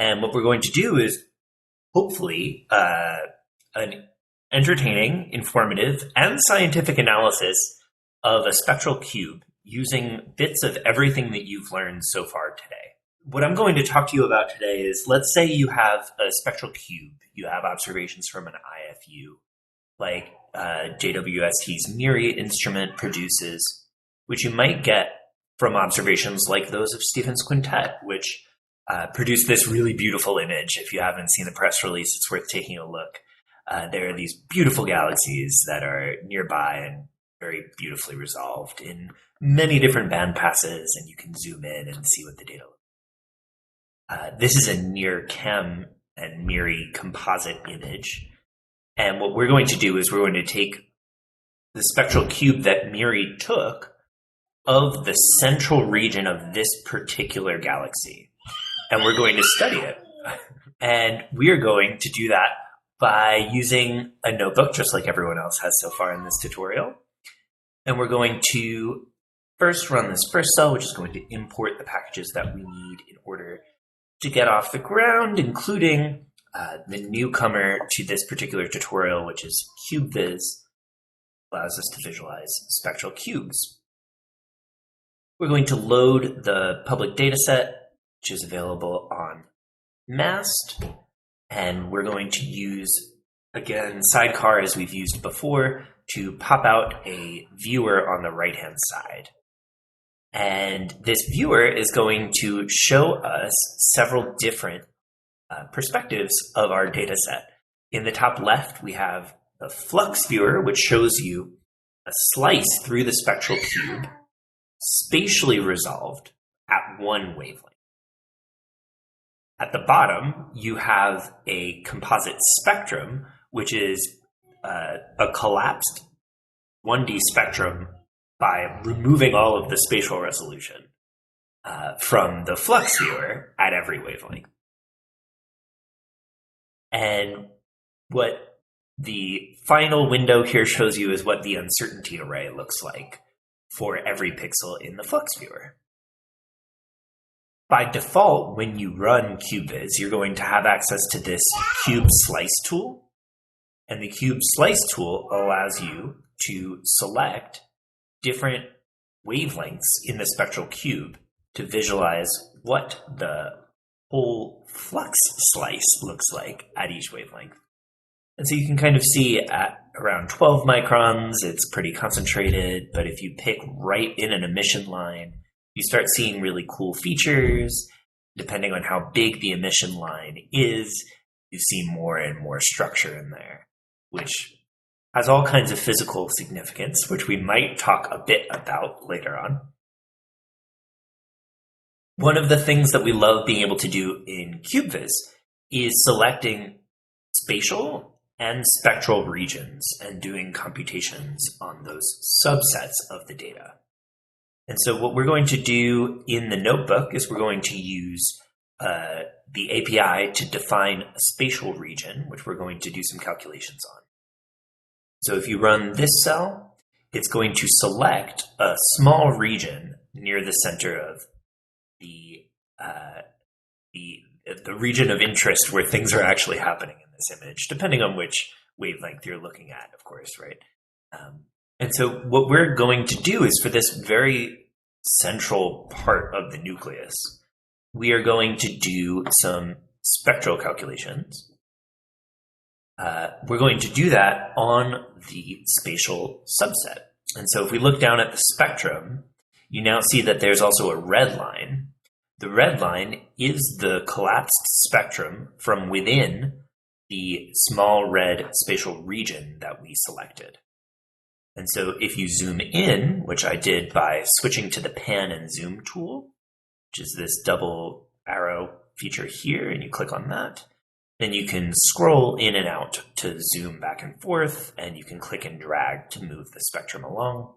And what we're going to do is hopefully an entertaining, informative, and scientific analysis of a spectral cube using bits of everything that you've learned so far today. What I'm going to talk to you about today is, let's say you have a spectral cube. You have observations from an IFU, like JWST's MIRI instrument produces, which you might get from observations like those of Stephan's quintet, which produced this really beautiful image. If you haven't seen the press release, it's worth taking a look. There are these beautiful galaxies that are nearby and very beautifully resolved in many different band passes, and you can zoom in and see what the data looks like. This is a near chem and MIRI composite image. And what we're going to do is we're going to take the spectral cube that MIRI took of the central region of this particular galaxy, and we're going to study it. And we are going to do that by using a notebook, just like everyone else has so far in this tutorial. And we're going to first run this first cell, which is going to import the packages that we need in order to get off the ground, including the newcomer to this particular tutorial, which is Cubeviz, allows us to visualize spectral cubes. We're going to load the public data set, which is available on MAST, and we're going to use, again, Sidecar as we've used before, to pop out a viewer on the right-hand side. And this viewer is going to show us several different perspectives of our data set. In the top left, we have the flux viewer, which shows you a slice through the spectral cube, spatially resolved at one wavelength. At the bottom, you have a composite spectrum, which is a collapsed 1D spectrum by removing all of the spatial resolution from the flux viewer at every wavelength. And what the final window here shows you is what the uncertainty array looks like for every pixel in the flux viewer. By default, when you run Cubeviz, you're going to have access to this cube slice tool. And the cube slice tool allows you to select different wavelengths in the spectral cube to visualize what the whole flux slice looks like at each wavelength. And so you can kind of see at around 12 microns, it's pretty concentrated, but if you pick right in an emission line, you start seeing really cool features. Depending on how big the emission line is, you see more and more structure in there, which has all kinds of physical significance, which we might talk a bit about later on. One of the things that we love being able to do in Cubeviz is selecting spatial and spectral regions and doing computations on those subsets of the data. And so what we're going to do in the notebook is we're going to use the API to define a spatial region, which we're going to do some calculations on. So if you run this cell, it's going to select a small region near the center of the region of interest where things are actually happening in this image, depending on which wavelength you're looking at, of course, right? And so what we're going to do is, for this very central part of the nucleus, we are going to do some spectral calculations. We're going to do that on the spatial subset. And so if we look down at the spectrum, you now see that there's also a red line. The red line is the collapsed spectrum from within the small red spatial region that we selected. And so if you zoom in, which I did by switching to the pan and zoom tool, which is this double arrow feature here, and you click on that, then you can scroll in and out to zoom back and forth, and you can click and drag to move the spectrum along.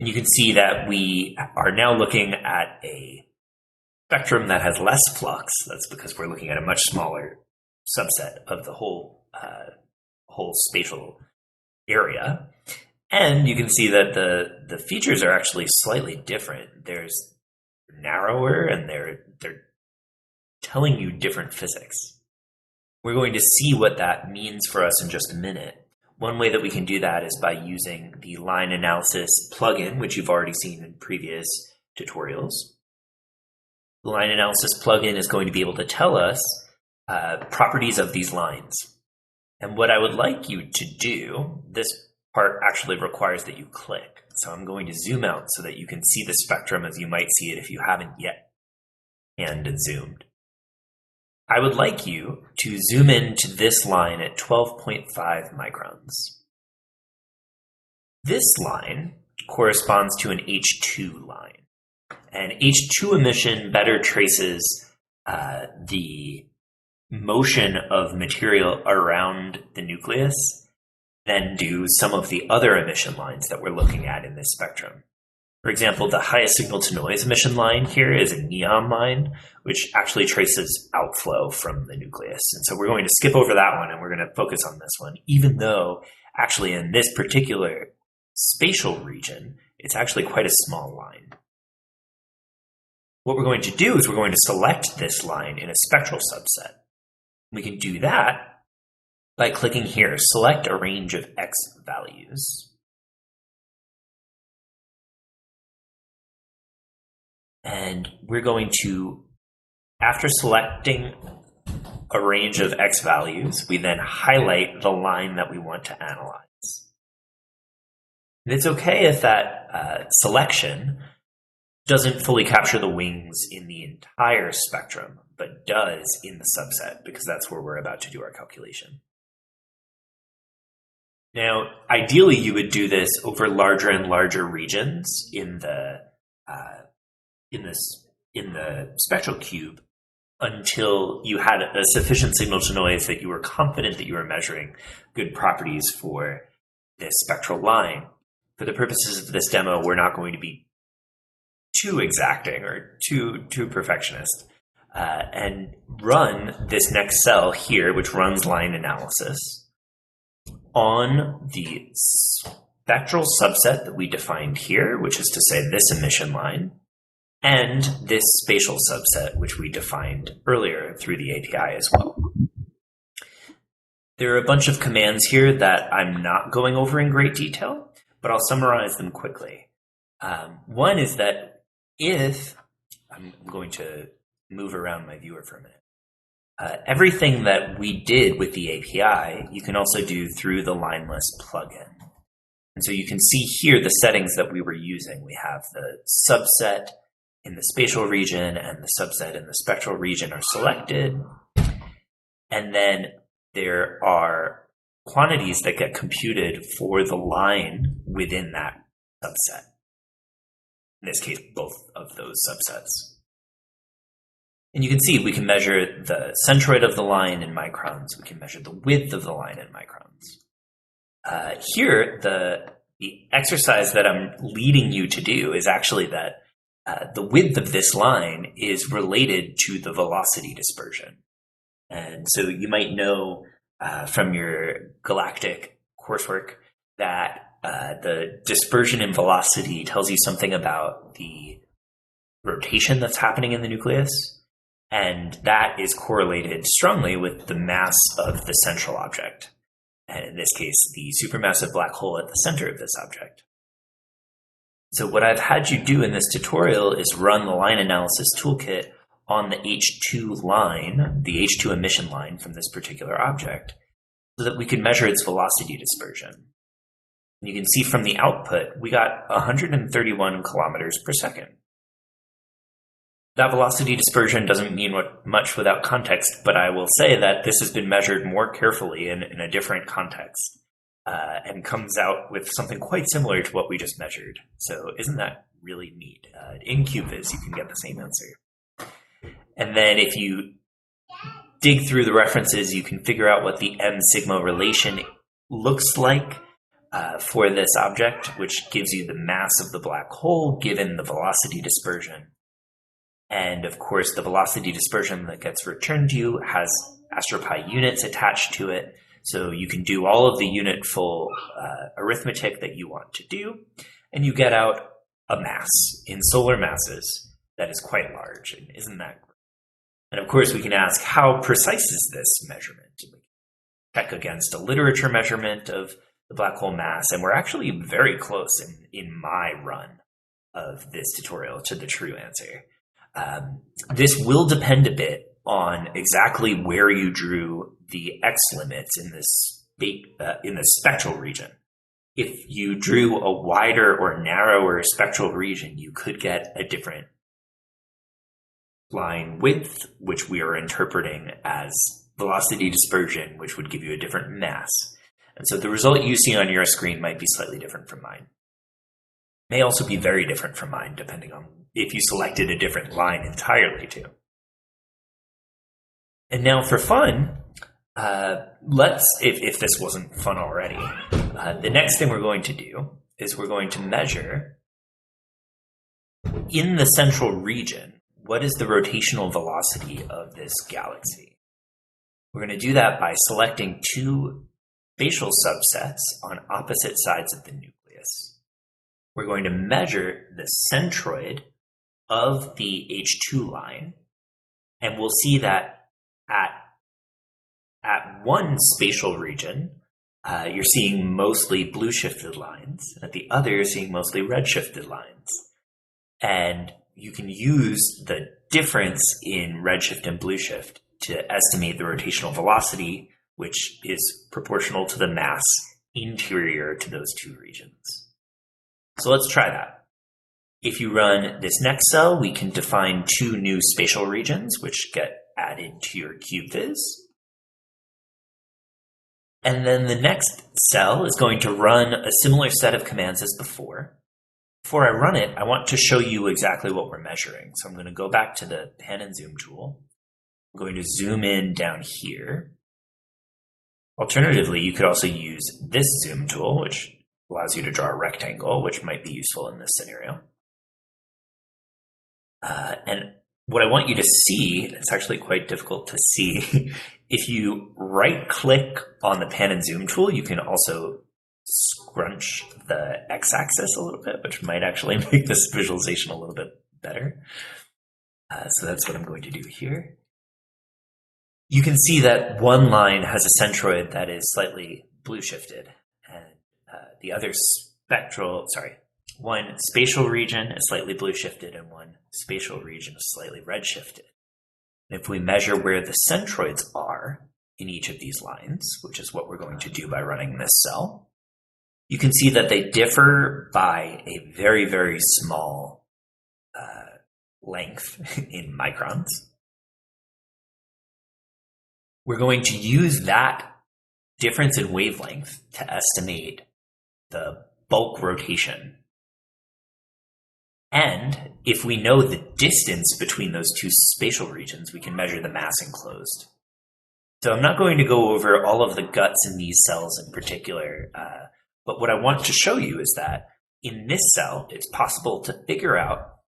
And you can see that we are now looking at a spectrum that has less flux. That's because we're looking at a much smaller subset of the whole spatial area. And you can see that the features are actually slightly different. There's narrower, and they're telling you different physics. We're going to see what that means for us in just a minute. One way that we can do that is by using the line analysis plugin, which you've already seen in previous tutorials. The line analysis plugin is going to be able to tell us properties of these lines. And what I would like you to do, this part actually requires that you click. So I'm going to zoom out so that you can see the spectrum as you might see it if you haven't yet hand zoomed. I would like you to zoom into this line at 12.5 microns. This line corresponds to an H2 line. And H2 emission better traces the motion of material around the nucleus than do some of the other emission lines that we're looking at in this spectrum. For example, the highest signal to noise emission line here is a neon line, which actually traces outflow from the nucleus. And so we're going to skip over that one and we're going to focus on this one, even though actually in this particular spatial region, it's actually quite a small line. What we're going to do is we're going to select this line in a spectral subset. We can do that by clicking here, select a range of X values. And we're going to, after selecting a range of X values, we then highlight the line that we want to analyze. And it's okay if that selection doesn't fully capture the wings in the entire spectrum, but does in the subset, because that's where we're about to do our calculation. Now, ideally, you would do this over larger and larger regions in the spectral cube until you had a sufficient signal to noise that you were confident that you were measuring good properties for this spectral line. For the purposes of this demo, we're not going to be too exacting or too perfectionist and run this next cell here, which runs line analysis on the spectral subset that we defined here, which is to say this emission line, and this spatial subset, which we defined earlier through the API as well. There are a bunch of commands here that I'm not going over in great detail, but I'll summarize them quickly. One is that if, I'm going to move around my viewer for a minute. Everything that we did with the API, you can also do through the Lineless plugin. And so you can see here the settings that we were using. We have the subset in the spatial region and the subset in the spectral region are selected. And then there are quantities that get computed for the line within that subset. In this case, both of those subsets. And you can see we can measure the centroid of the line in microns. We can measure the width of the line in microns. Here, the exercise that I'm leading you to do is actually that the width of this line is related to the velocity dispersion. And so you might know from your galactic coursework that the dispersion in velocity tells you something about the rotation that's happening in the nucleus. And that is correlated strongly with the mass of the central object. And in this case, the supermassive black hole at the center of this object. So what I've had you do in this tutorial is run the line analysis toolkit on the H2 line, the H2 emission line from this particular object, so that we can measure its velocity dispersion. And you can see from the output, we got 131 kilometers per second. That velocity dispersion doesn't mean much without context, but I will say that this has been measured more carefully in a different context and comes out with something quite similar to what we just measured. So isn't that really neat? In Cubeviz, you can get the same answer. And then if you dig through the references, you can figure out what the M sigma relation looks like for this object, which gives you the mass of the black hole given the velocity dispersion. And of course, the velocity dispersion that gets returned to you has AstroPi units attached to it. So you can do all of the unitful arithmetic that you want to do, and you get out a mass in solar masses that is quite large. And isn't that great? And of course, we can ask, how precise is this measurement? We check against a literature measurement of the black hole mass, and we're actually very close in my run of this tutorial to the true answer. This will depend a bit on exactly where you drew the X limits in the spectral region. If you drew a wider or narrower spectral region, you could get a different line width, which we are interpreting as velocity dispersion, which would give you a different mass. And so the result you see on your screen might be slightly different from mine. It may also be very different from mine, depending on if you selected a different line entirely too. And now for fun, if this wasn't fun already, the next thing we're going to do is we're going to measure in the central region, what is the rotational velocity of this galaxy? We're going to do that by selecting two spatial subsets on opposite sides of the nucleus. We're going to measure the centroid of the H2 line, and we'll see that at one spatial region, you're seeing mostly blue shifted lines. At the other, you're seeing mostly red shifted lines. And you can use the difference in redshift and blue shift to estimate the rotational velocity, which is proportional to the mass interior to those two regions. So let's try that. If you run this next cell, we can define two new spatial regions, which get added to your Cubeviz. And then the next cell is going to run a similar set of commands as before. Before I run it, I want to show you exactly what we're measuring. So I'm going to go back to the pan and zoom tool. I'm going to zoom in down here. Alternatively, you could also use this zoom tool, which allows you to draw a rectangle, which might be useful in this scenario. And what I want you to see, it's actually quite difficult to see, if you right-click on the pan and zoom tool, you can also scrunch the x-axis a little bit, which might actually make this visualization a little bit better. So that's what I'm going to do here. You can see that one line has a centroid that is slightly blue shifted, and the other one spatial region is slightly blue shifted and one spatial region is slightly red shifted. If we measure where the centroids are in each of these lines, which is what we're going to do by running this cell, you can see that they differ by a very, very small length in microns. We're going to use that difference in wavelength to estimate the bulk rotation. And if we know the distance between those two spatial regions, we can measure the mass enclosed. So I'm not going to go over all of the guts in these cells in particular, but what I want to show you is that in this cell, it's possible to figure out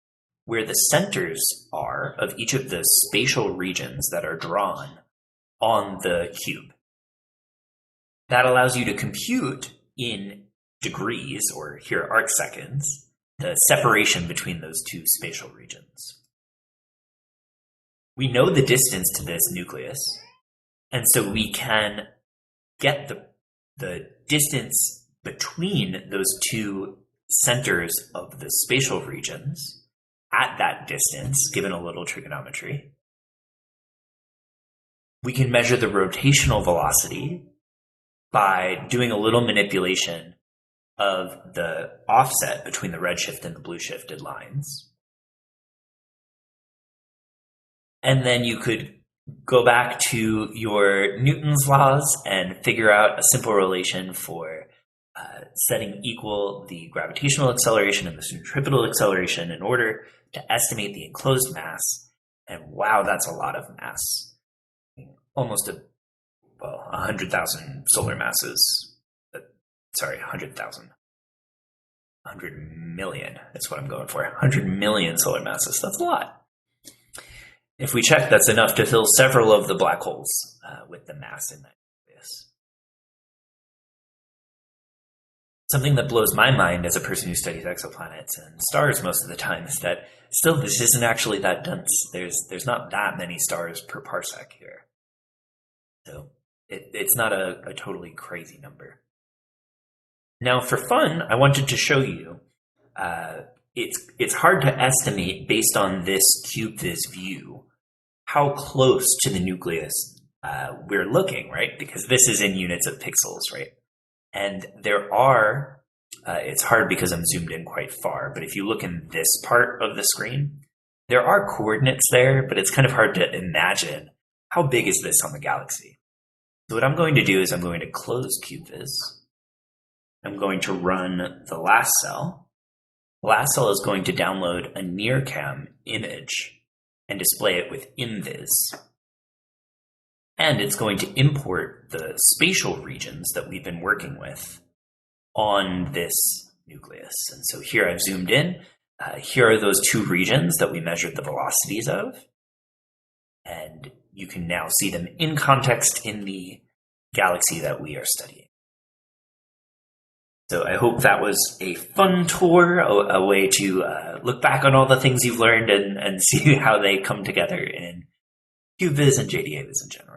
where the centers are of each of the spatial regions that are drawn on the cube. That allows you to compute in degrees, or here arc seconds, the separation between those two spatial regions. We know the distance to this nucleus, and so we can get the distance between those two centers of the spatial regions at that distance, given a little trigonometry. We can measure the rotational velocity by doing a little manipulation of the offset between the redshift and the blue shifted lines. And then you could go back to your Newton's laws and figure out a simple relation for setting equal the gravitational acceleration and the centripetal acceleration in order to estimate the enclosed mass. And wow, that's a lot of mass. Almost 100,000 solar masses. Sorry, 100,000. 100 million is what I'm going for. 100 million solar masses. That's a lot. If we check, that's enough to fill several of the black holes with the mass in that nucleus. Something that blows my mind as a person who studies exoplanets and stars most of the time is that Still, this isn't actually that dense. There's not that many stars per parsec here. So it's not a totally crazy number. Now, for fun, I wanted to show you, it's hard to estimate based on this Cubeviz view how close to the nucleus we're looking, right? Because this is in units of pixels, right? And there are, it's hard because I'm zoomed in quite far, but if you look in this part of the screen, there are coordinates there, but it's kind of hard to imagine how big is this on the galaxy. So what I'm going to do is I'm going to close Cubeviz. I'm going to run the last cell. The last cell is going to download a NearCam image and display it with Imviz. And it's going to import the spatial regions that we've been working with on this nucleus. And so here I've zoomed in. Here are those two regions that we measured the velocities of. And you can now see them in context in the galaxy that we are studying. So I hope that was a fun tour, a way to look back on all the things you've learned and see how they come together in Cubeviz and JDAviz in general.